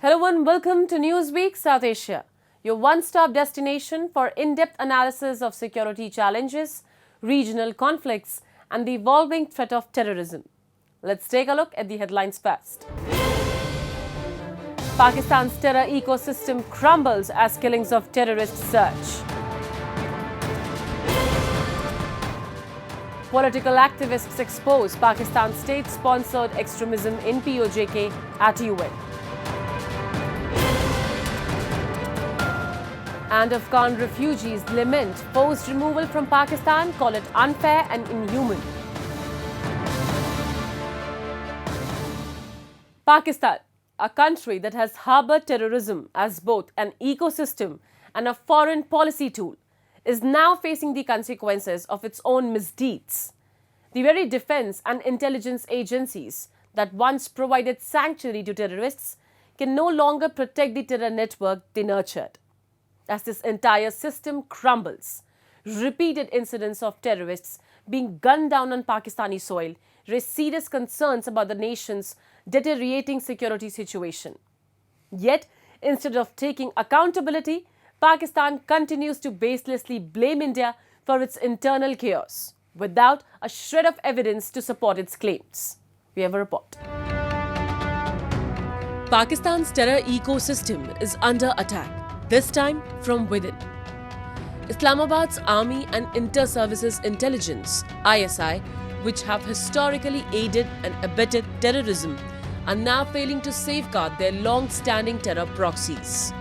Hello and welcome to Newsweek South Asia, your one-stop destination for in-depth analysis of security challenges, regional conflicts and the evolving threat of terrorism. Let's take a look at the headlines first. Pakistan's terror ecosystem crumbles as killings of terrorists surge. Political activists expose Pakistan's state-sponsored extremism in POJK at UN. And Afghan refugees lament forced removal from Pakistan, call it unfair and inhuman. Pakistan, a country that has harbored terrorism as both an ecosystem and a foreign policy tool, is now facing the consequences of its own misdeeds. The very defense and intelligence agencies that once provided sanctuary to terrorists can no longer protect the terror network they nurtured. As this entire system crumbles, repeated incidents of terrorists being gunned down on Pakistani soil raise serious concerns about the nation's deteriorating security situation. Yet, instead of taking accountability, Pakistan continues to baselessly blame India for its internal chaos, without a shred of evidence to support its claims. We have a report. Pakistan's terror ecosystem is under attack, this time from within. Islamabad's Army and Inter-Services Intelligence, ISI, which have historically aided and abetted terrorism, are now failing to safeguard their long-standing terror proxies.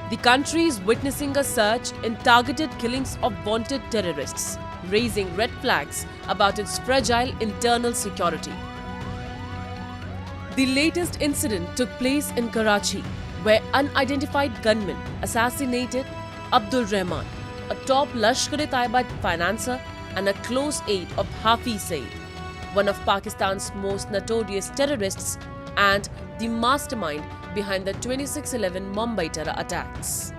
The country is witnessing a surge in targeted killings of wanted terrorists, raising red flags about its fragile internal security. The latest incident took place in Karachi, where unidentified gunmen assassinated Abdul Rehman, a top Lashkar-e-Taiba financier and a close aide of Hafeez Saeed, one of Pakistan's most notorious terrorists and the mastermind behind the 26/11 Mumbai terror attacks.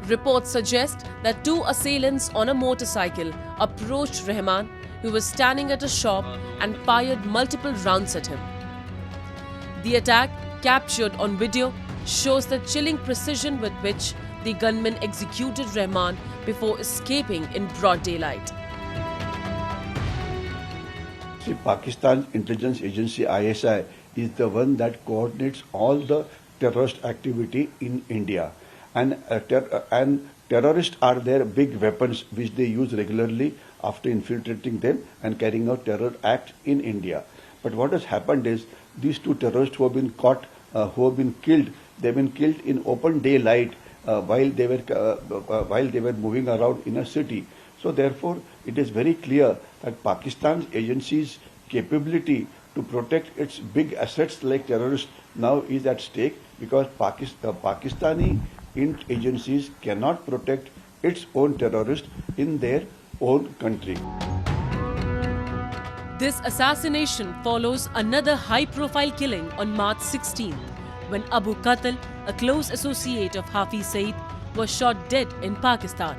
Reports suggest that two assailants on a motorcycle approached Rehman, who was standing at a shop, and fired multiple rounds at him. The attack, captured on video, shows the chilling precision with which the gunmen executed Rehman before escaping in broad daylight. See, Pakistan's intelligence agency ISI is the one that coordinates all the terrorist activity in India. And terrorists are their big weapons which they use regularly after infiltrating them and carrying out terror acts in India. But what has happened is these two terrorists who have been caught, who have been killed, they've been killed in open daylight while they were moving around in a city. So therefore, it is very clear that Pakistan's agencies' capability to protect its big assets like terrorists now is at stake, because Pakistani agencies cannot protect its own terrorists in their own country. This assassination follows another high-profile killing on March 16th, when Qatal, a close associate of Hafeez Saeed, was shot dead in Pakistan.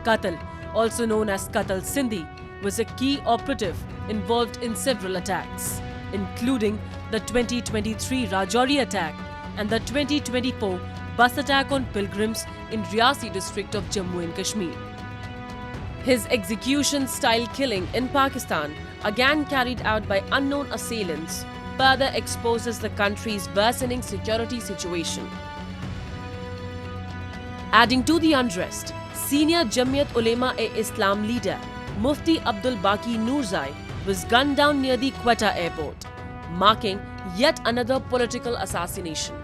Qatal, also known as Qatal Sindhi, was a key operative involved in several attacks, including the 2023 Rajouri attack and the 2024 bus attack on pilgrims in Riyasi district of Jammu and Kashmir. His execution-style killing in Pakistan, again carried out by unknown assailants, further exposes the country's worsening security situation. Adding to the unrest, senior Jamiat Ulema-e-Islam leader Mufti Abdul Baki Noorzai was gunned down near the Qatal airport, marking yet another political assassination.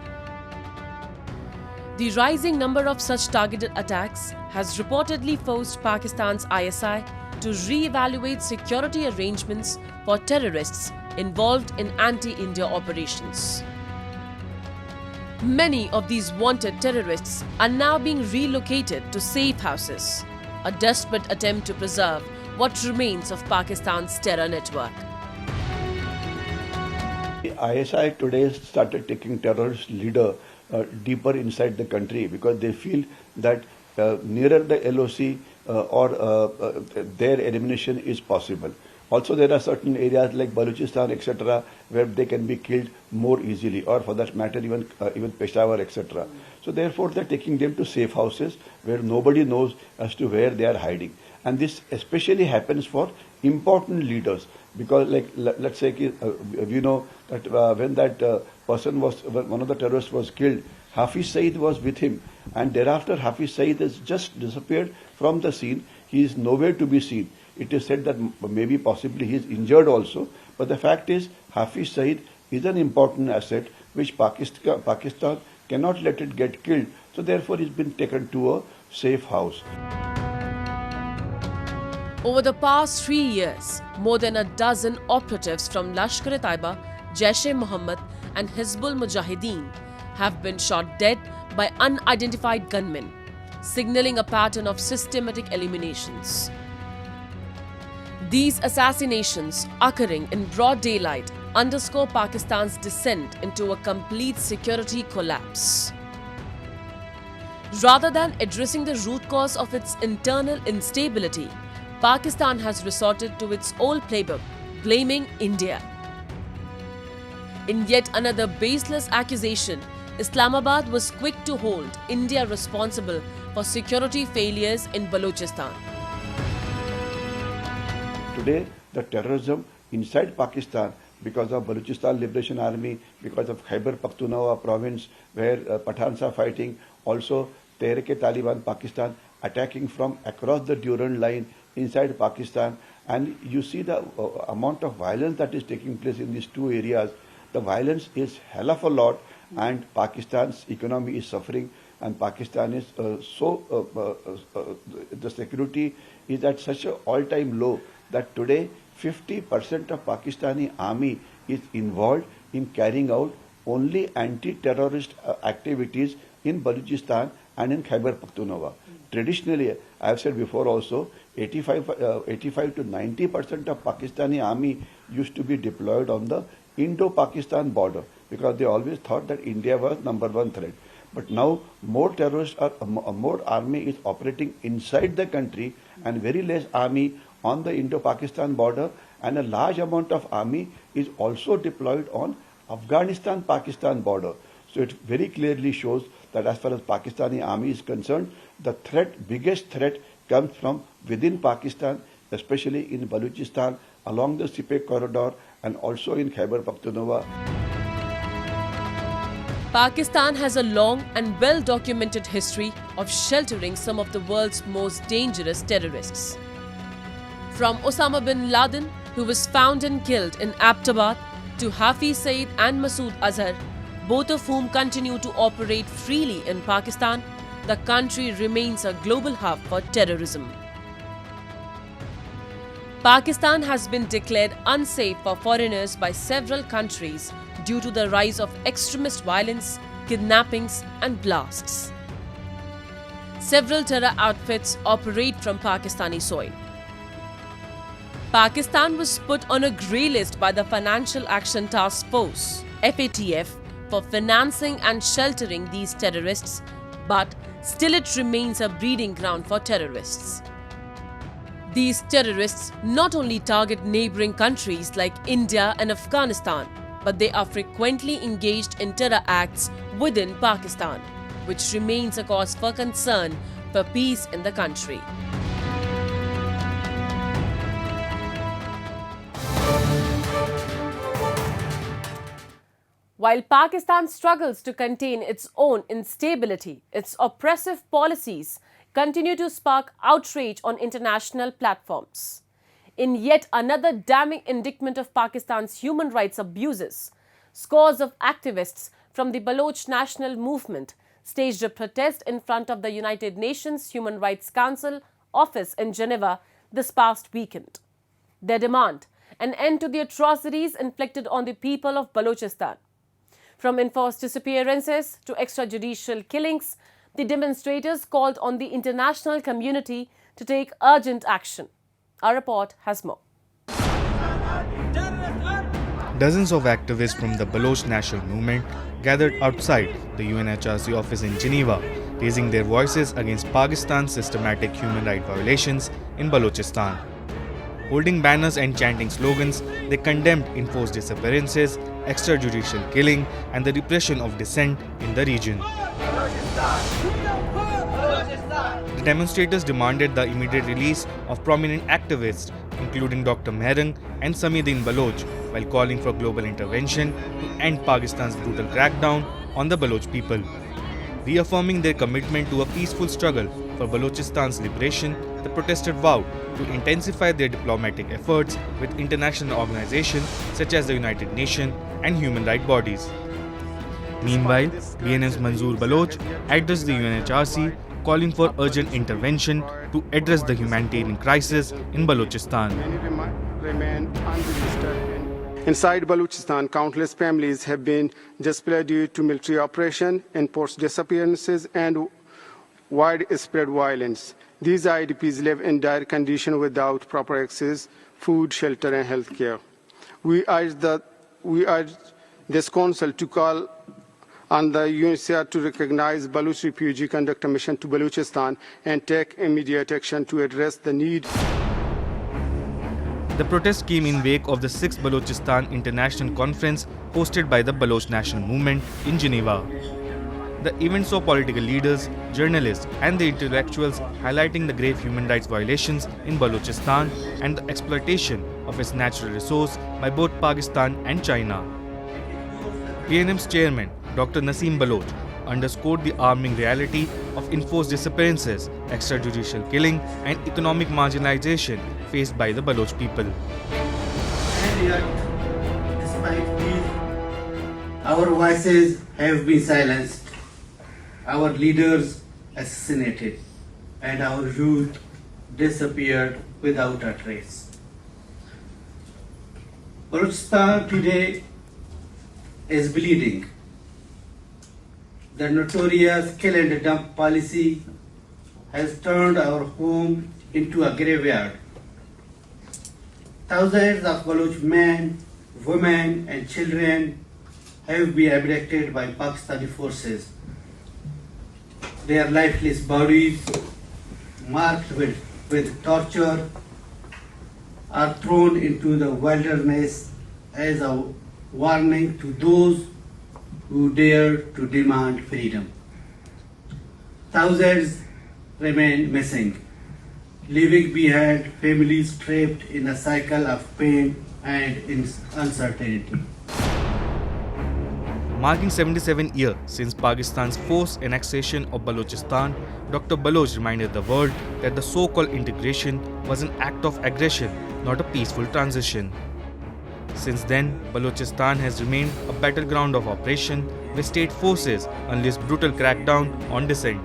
The rising number of such targeted attacks has reportedly forced Pakistan's ISI to re-evaluate security arrangements for terrorists involved in anti-India operations. Many of these wanted terrorists are now being relocated to safe houses, a desperate attempt to preserve what remains of Pakistan's terror network. The ISI today started taking terrorist leader deeper inside the country, because they feel that nearer the LOC their elimination is possible. Also, there are certain areas like Balochistan, etc., where they can be killed more easily, or for that matter, even Peshawar, etc. So, therefore, they're taking them to safe houses where nobody knows as to where they are hiding. And this especially happens for important leaders, because, like, let's say, we know that when that one of the terrorists was killed, Hafeez Saeed was with him, and thereafter Hafeez Saeed has just disappeared from the scene. He is nowhere to be seen. It is said that maybe possibly he is injured also, but the fact is Hafeez Saeed is an important asset which Pakistan cannot let it get killed. So therefore he's been taken to a safe house. Over the past 3 years, more than a dozen operatives from Lashkar-e-Taiba, Jaish-e-Mohammed and Hizbul Mujahideen have been shot dead by unidentified gunmen, signaling a pattern of systematic eliminations. These assassinations, occurring in broad daylight, underscore Pakistan's descent into a complete security collapse. Rather than addressing the root cause of its internal instability, Pakistan has resorted to its old playbook, blaming India. In yet another baseless accusation, Islamabad was quick to hold India responsible for security failures in Balochistan. Today, the terrorism inside Pakistan, because of Balochistan Liberation Army, because of Khyber Pakhtunkhwa province where Pathans are fighting, also Tehrik-e-Taliban Pakistan attacking from across the Durand line inside Pakistan, and you see the amount of violence that is taking place in these two areas. The violence is hell of a lot, and Pakistan's economy is suffering, and Pakistan is the security is at such an all-time low that today 50% of Pakistani army is involved in carrying out only anti-terrorist activities in Balochistan and in Khyber Pakhtunkhwa. Traditionally, I have said before also, 85 to 90% of Pakistani army used to be deployed on the Indo-Pakistan border, because they always thought that India was number one threat. But now more terrorists more army is operating inside the country, and very less army on the Indo-Pakistan border, and a large amount of army is also deployed on Afghanistan-Pakistan border. So it very clearly shows that as far as Pakistani army is concerned, the biggest threat comes from within Pakistan, especially in Balochistan, along the Sipek corridor, and also in Khyber Pakhtunkhwa. Pakistan has a long and well-documented history of sheltering some of the world's most dangerous terrorists. From Osama bin Laden, who was found and killed in Abbottabad, to Hafeez Saeed and Masood Azhar, both of whom continue to operate freely in Pakistan, the country remains a global hub for terrorism. Pakistan has been declared unsafe for foreigners by several countries due to the rise of extremist violence, kidnappings and blasts. Several terror outfits operate from Pakistani soil. Pakistan was put on a grey list by the Financial Action Task Force, FATF, for financing and sheltering these terrorists, but still it remains a breeding ground for terrorists. These terrorists not only target neighboring countries like India and Afghanistan, but they are frequently engaged in terror acts within Pakistan, which remains a cause for concern for peace in the country. While Pakistan struggles to contain its own instability, its oppressive policies continue to spark outrage on international platforms. In yet another damning indictment of Pakistan's human rights abuses, scores of activists from the Baloch National Movement staged a protest in front of the United Nations Human Rights Council office in Geneva this past weekend. Their demand: an end to the atrocities inflicted on the people of Balochistan. From enforced disappearances to extrajudicial killings, the demonstrators called on the international community to take urgent action. Our report has more. Dozens of activists from the Baloch National Movement gathered outside the UNHRC office in Geneva, raising their voices against Pakistan's systematic human rights violations in Balochistan. Holding banners and chanting slogans, they condemned enforced disappearances, extrajudicial killing, and the repression of dissent in the region. The demonstrators demanded the immediate release of prominent activists, including Dr. Mehran and Sameedin Baloch, while calling for global intervention to end Pakistan's brutal crackdown on the Baloch people. Reaffirming their commitment to a peaceful struggle for Balochistan's liberation, the protesters vowed to intensify their diplomatic efforts with international organizations such as the United Nations and human rights bodies. Meanwhile, BNM's Manzoor Baloch addressed the UNHRC, calling for urgent intervention to address the humanitarian crisis in Balochistan. Remain unregistered. Inside Balochistan, countless families have been displaced due to military operation, enforced disappearances, and widespread violence. These IDPs live in dire conditions without proper access, food, shelter, and health care. We urge this Council to call on the UNHRC to recognize Baloch refugees, conduct a mission to Balochistan, and take immediate action to address the need. The protest came in wake of the 6th Balochistan International Conference hosted by the Baloch National Movement in Geneva. The event saw political leaders, journalists, and the intellectuals highlighting the grave human rights violations in Balochistan and the exploitation of its natural resource by both Pakistan and China. BNM's chairman, Dr. Naseem Baloch, underscored the alarming reality of enforced disappearances, extrajudicial killing, and economic marginalization faced by the Baloch people. And yet, despite these, our voices have been silenced, our leaders assassinated, and our youth disappeared without a trace. Balochistan today is bleeding. The notorious kill and dump policy has turned our home into a graveyard. Thousands of Baloch men, women, and children have been abducted by Pakistani forces. Their lifeless bodies, marked with torture, are thrown into the wilderness as a warning to those who dare to demand freedom. Thousands remain missing, leaving behind families trapped in a cycle of pain and uncertainty. Marking 77 years since Pakistan's forced annexation of Balochistan, Dr. Baloch reminded the world that the so-called integration was an act of aggression, not a peaceful transition. Since then, Balochistan has remained a battleground of operation where state forces unleashed brutal crackdown on dissent.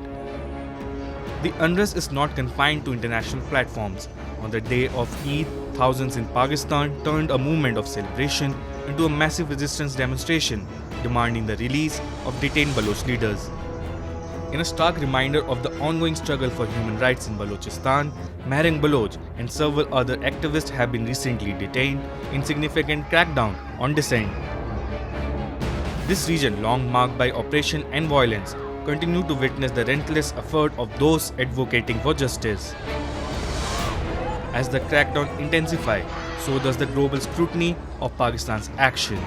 The unrest is not confined to international platforms. On the day of Eid, thousands in Pakistan turned a movement of celebration into a massive resistance demonstration, demanding the release of detained Baloch leaders. In a stark reminder of the ongoing struggle for human rights in Balochistan, Mehran Baloch and several other activists have been recently detained in significant crackdown on dissent. This region, long marked by oppression and violence, continued to witness the relentless effort of those advocating for justice. As the crackdown intensifies, so does the global scrutiny of Pakistan's action.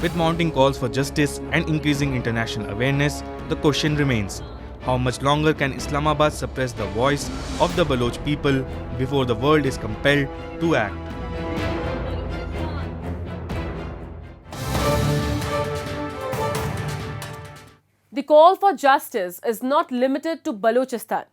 With mounting calls for justice and increasing international awareness, the question remains: how much longer can Islamabad suppress the voice of the Baloch people before the world is compelled to act? The call for justice is not limited to Balochistan.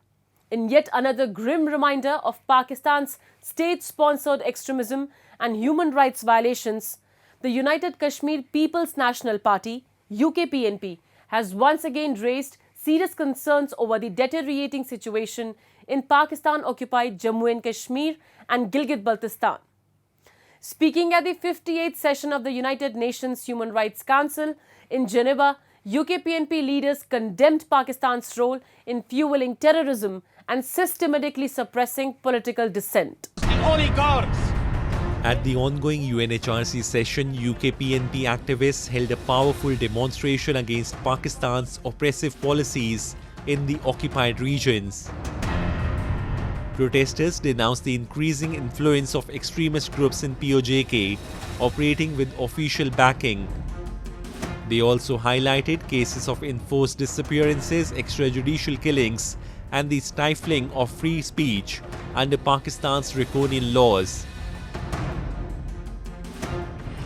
In yet another grim reminder of Pakistan's state-sponsored extremism and human rights violations, the United Kashmir People's National Party, UKPNP, has once again raised serious concerns over the deteriorating situation in Pakistan-occupied Jammu and Kashmir and Gilgit-Baltistan. Speaking at the 58th session of the United Nations Human Rights Council in Geneva, UKPNP leaders condemned Pakistan's role in fueling terrorism and systematically suppressing political dissent. At the ongoing UNHRC session, UKPNP activists held a powerful demonstration against Pakistan's oppressive policies in the occupied regions. Protesters denounced the increasing influence of extremist groups in POJK operating with official backing. They also highlighted cases of enforced disappearances, extrajudicial killings, and the stifling of free speech under Pakistan's draconian laws.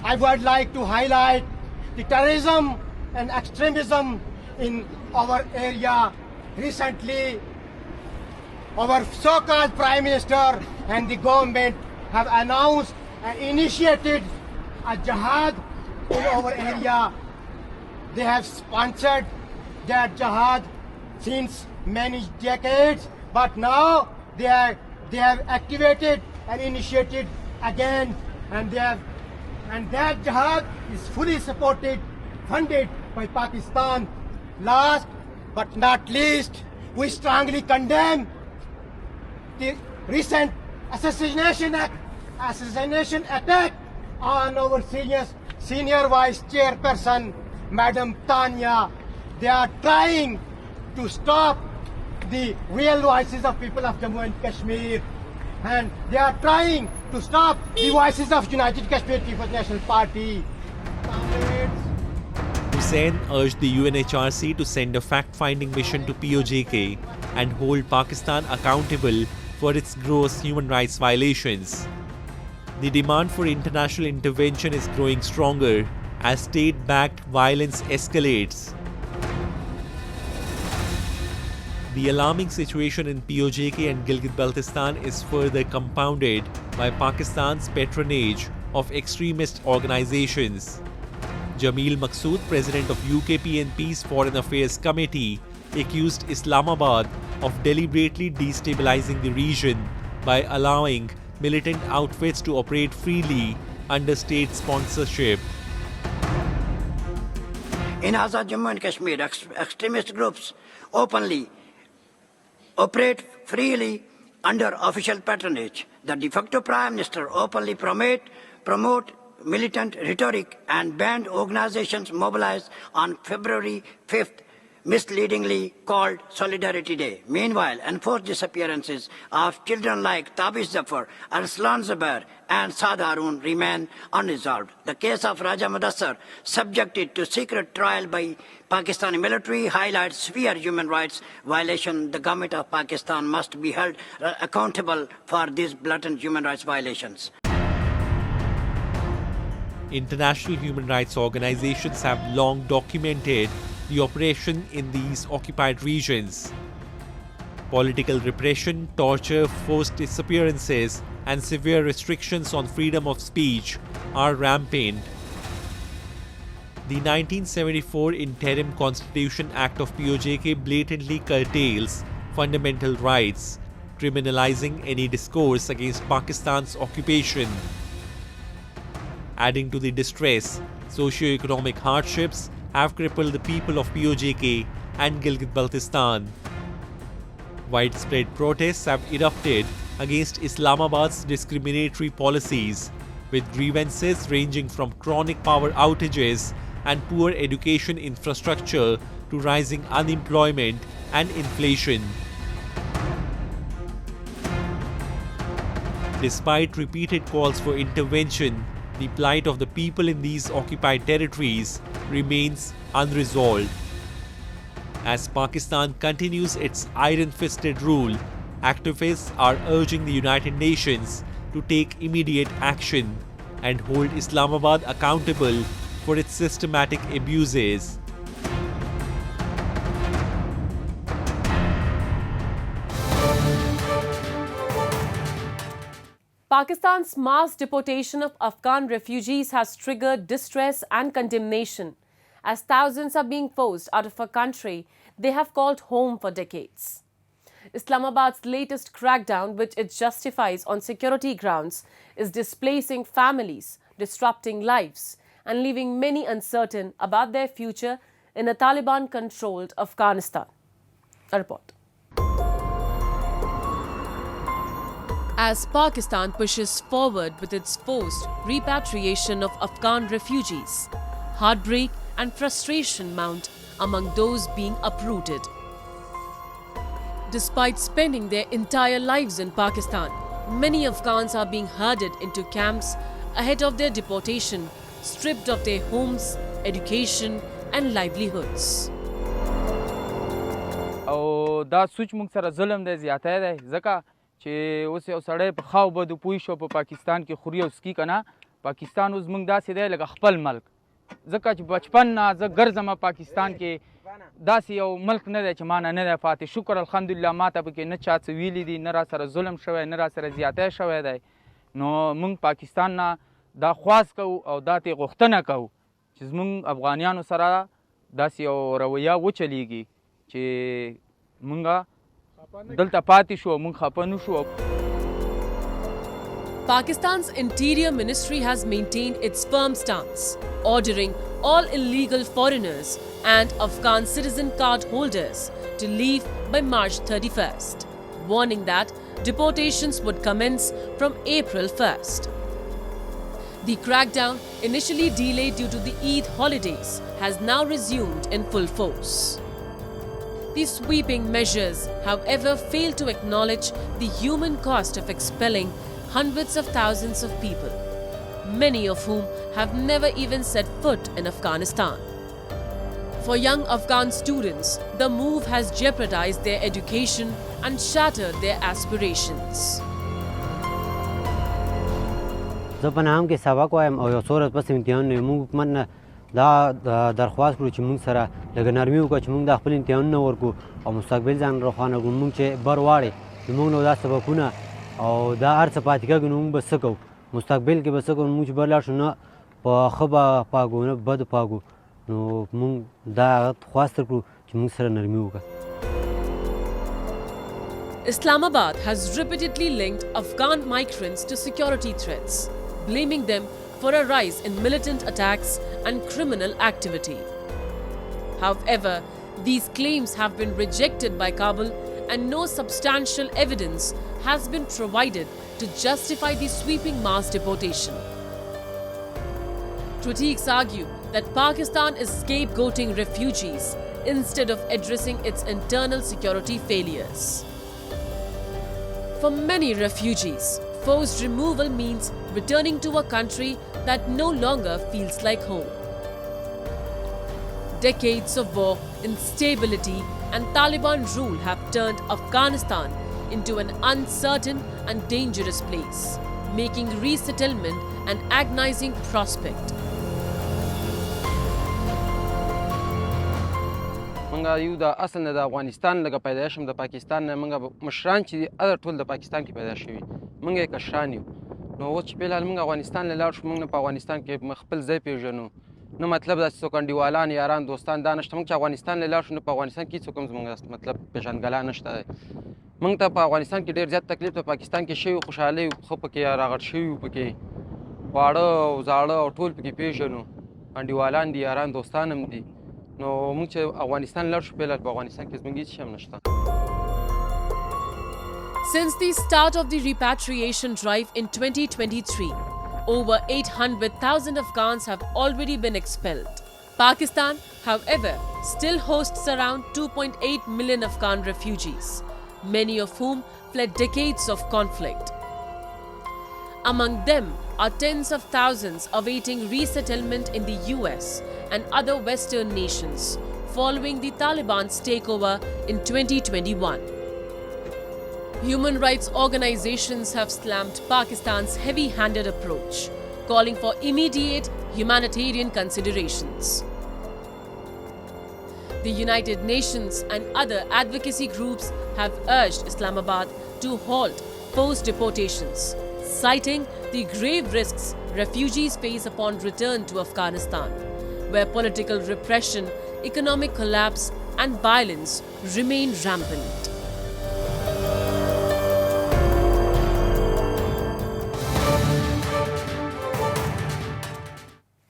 I would like to highlight the terrorism and extremism in our area. Recently, our so-called Prime Minister and the government have announced and initiated a jihad in our area. They have sponsored that jihad since many decades, but now they have activated and initiated again, and that jihad is fully supported, funded by Pakistan. Last but not least, we strongly condemn the recent assassination attack on our senior vice chairperson, Madam Tanya. They are trying to stop the real voices of people of Jammu and Kashmir, and they are trying to stop the voices of United Kashmir People's National Party. Hussain urged the UNHRC to send a fact-finding mission to POJK and hold Pakistan accountable for its gross human rights violations. The demand for international intervention is growing stronger as state-backed violence escalates. The alarming situation in POJK and Gilgit-Baltistan is further compounded by Pakistan's patronage of extremist organizations. Jameel Maqsood, president of UKPNP's Foreign Affairs Committee, accused Islamabad of deliberately destabilizing the region by allowing militant outfits to operate freely under state sponsorship. In Azad Jammu and Kashmir, extremist groups openly operate freely under official patronage. The de facto Prime Minister openly promote militant rhetoric and banned organizations mobilized on February 5th, misleadingly called Solidarity Day. Meanwhile, enforced disappearances of children like Tabish Zafar, Arslan Zubair and Saad Harun remain unresolved. The case of Raja Mudassar, subjected to secret trial by Pakistani military, highlights severe human rights violation. The government of Pakistan must be held accountable for these blatant human rights violations. International human rights organizations have long documented the operation in these occupied regions. Political repression, torture, forced disappearances, and severe restrictions on freedom of speech are rampant. The 1974 Interim Constitution Act of POJK blatantly curtails fundamental rights, criminalizing any discourse against Pakistan's occupation. Adding to the distress, socio-economic hardships have crippled the people of POJK and Gilgit-Baltistan. Widespread protests have erupted against Islamabad's discriminatory policies, with grievances ranging from chronic power outages and poor education infrastructure to rising unemployment and inflation. Despite repeated calls for intervention, the plight of the people in these occupied territories remains unresolved. As Pakistan continues its iron-fisted rule, activists are urging the United Nations to take immediate action and hold Islamabad accountable for its systematic abuses. Pakistan's mass deportation of Afghan refugees has triggered distress and condemnation as thousands are being forced out of a country they have called home for decades. Islamabad's latest crackdown, which it justifies on security grounds, is displacing families, disrupting lives, and leaving many uncertain about their future in a Taliban-controlled Afghanistan. A report. As Pakistan pushes forward with its forced repatriation of Afghan refugees, heartbreak and frustration mount among those being uprooted. Despite spending their entire lives in Pakistan, many Afghans are being herded into camps ahead of their deportation, stripped of their homes, education and livelihoods. او دا سوچ موږ سره ظلم دی زیاتی دی ځکه چې اوس یو سړی په خاو بدو پوه شو په پاکستان کې خوري او سکي که نه پاکستان اوس موږ داسې دی لکه خپل ملک ځکه چې بچپن نه زه ګرځم پاکستان کې داسې یو ملک نه دی چې ما نه دی پاتې شکر الحمدلله ما ته پکې نه چا څه ویلي دي نه را سره ظلم شوی نه را سره زیاتی شوی دی نو موږ پاکستان نه دا خواست کوو او دا ترې غوښتنه کوو چې زموږ افغانیانو سره داسې یو رویه وچلیږي چې مونږه دلته پاتې شو مونږ خفه نه شو. Pakistan's Interior Ministry has maintained its firm stance, ordering all illegal foreigners and Afghan citizen card holders to leave by March 31st, warning that deportations would commence from April 1st. The crackdown, initially delayed due to the Eid holidays, has now resumed in full force. These sweeping measures, however, fail to acknowledge the human cost of expelling hundreds of thousands of people, many of whom have never even set foot in Afghanistan. For young Afghan students, the move has jeopardized their education and shattered their aspirations. زه په نام کې سبق وایم او یو څو ورځې پس امتحانونه وي موږ حکومت نه دا درخواست کړو چې موږ سره لږه نرمي وکړو چې موږ دا خپل امتحانونه ورکړو او مستقبل ځان روښانه کړو موږ چې بر واړې چې موږ نو دا سبقونه او دا هر څه پاتې کېږي نو موږ به څه کوو مستقبل کې به څه کوو موږ چې بر لاړ شو نه په ښه به پاږو نه په بده پاږو نو موږ دا خواست کړو چې موږ سره نرمي وکړه. Islamabad has repeatedly linked Afghan migrants to security threats, blaming them for a rise in militant attacks and criminal activity. However, these claims have been rejected by Kabul and no substantial evidence has been provided to justify the sweeping mass deportation. Critics argue that Pakistan is scapegoating refugees instead of addressing its internal security failures. For many refugees, forced removal means returning to a country that no longer feels like home. Decades of war, instability, and Taliban rule have turned Afghanistan into an uncertain and dangerous place, making resettlement an agonizing prospect. منګه یو د اصل نه د افغانستان لکه پیدایش هم د پاکستان نه منګه مشران چې ادر ټول د پاکستان کې پیدا شوي منګه یې کشران یو نو اوس چې فلحال موږ افغانستان له لاړ شو موږ نه په افغانستان کې خپل ځای پیژنو نو مطلب داسې څوک انډیوالان یاران دوستان دا نشته موږ چې افغانستان له لاړ شو نو په افغانستان کې څوک هم زموږ مطلب پیژندګلا نشته موږ ته په افغانستان کې ډېر زیات تکلیف په پاکستان کې شوی خوشحالۍ ښه پکې راغټ شوي پکې واړه او زاړه او ټول پکې پیژنو انډیوالان دي یاران دوستان هم دي نو موږ چې افغانستان لاړ شو فعلا په افغانستان کې زموږ هیڅ شی هم نشته. Since the start of the repatriation drive in 2023, over 800,000 Afghans have already been expelled. Pakistan, however, still hosts around 2.8 million Afghan refugees, many of whom fled decades of conflict. Among them are tens of thousands awaiting resettlement in the US and other Western nations following the Taliban's takeover in 2021. Human rights organizations have slammed Pakistan's heavy-handed approach, calling for immediate humanitarian considerations. The United Nations and other advocacy groups have urged Islamabad to halt forced deportations, citing the grave risks refugees face upon return to Afghanistan, where political repression, economic collapse, and violence remain rampant.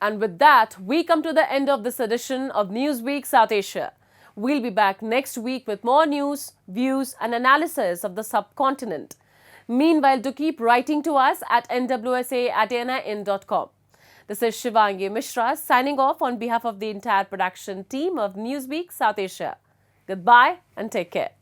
And with that, we come to the end of this edition of Newsweek South Asia. We'll be back next week with more news, views, and analysis of the subcontinent. Meanwhile, do keep writing to us at nwsa@nin.com. This is Shivangi Mishra signing off on behalf of the entire production team of Newsweek South Asia. Goodbye and take care.